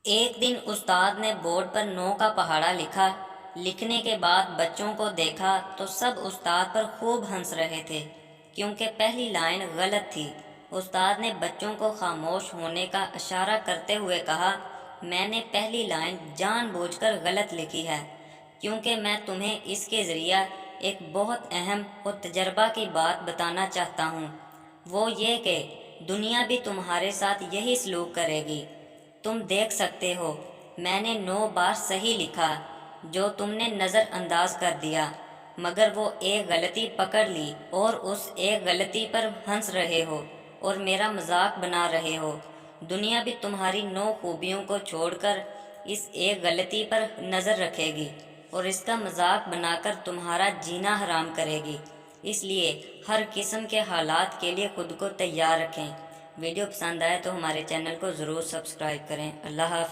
ایک دن استاد نے بورڈ پر 9 کا پہاڑا لکھا۔ لکھنے کے بعد بچوں کو دیکھا تو سب استاد پر خوب ہنس رہے تھے کیونکہ پہلی لائن غلط تھی۔ استاد نے بچوں کو خاموش ہونے کا اشارہ کرتے ہوئے کہا، میں نے پہلی لائن جان بوجھ کر غلط لکھی ہے کیونکہ میں تمہیں اس کے ذریعہ ایک بہت اہم اور تجربہ کی بات بتانا چاہتا ہوں، وہ یہ کہ دنیا بھی تمہارے ساتھ یہی سلوک کرے گی۔ تم دیکھ سکتے ہو میں نے 9 بار صحیح لکھا جو تم نے نظر انداز کر دیا، مگر وہ ایک غلطی پکڑ لی اور اس ایک غلطی پر ہنس رہے ہو اور میرا مذاق بنا رہے ہو۔ دنیا بھی تمہاری 9 خوبیوں کو چھوڑ کر اس ایک غلطی پر نظر رکھے گی اور اس کا مذاق بنا کر تمہارا جینا حرام کرے گی۔ اس لیے ہر قسم کے حالات کے لیے خود کو تیار رکھیں۔ ویڈیو پسند آئے تو ہمارے چینل کو ضرور سبسکرائب کریں۔ اللہ حافظ۔